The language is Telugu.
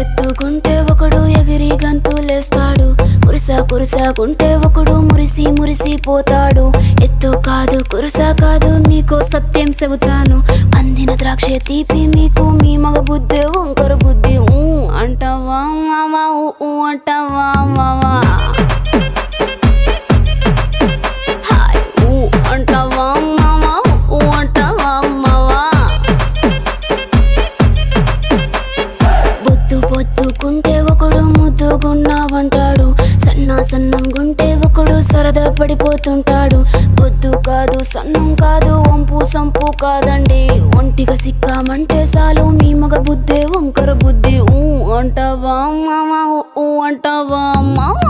ఎత్తుకుంటే ఒకడు ఎగిరి గంతులేస్తాడు, కురుసాకుంటే ఒకడు మురిసి మురిసిపోతాడు. ఎత్తు కాదు కురుస కాదు మీకో సత్యం చెబుతాను, అందిన ద్రాక్ష తీపి మీకు మీ మగ బుద్ధి వంకర బుద్ధి. అంటావా మావా అంటావా మావా, అంటావా మావా అంటావా మావా. పొద్దుకుంటే ఒకడు ముద్దుగున్నావంటాడు, సన్నం గుంటే ఒకడు సరదా పడిపోతుంటాడు. పొద్దు కాదు సన్నం కాదు వంపు సంపు కాదండి, ఒంటిగా సిక్కామంటే చాలు మీ మగ బుద్ధి వంకర బుద్ధి. అంటావా మావా అంటావా మావా.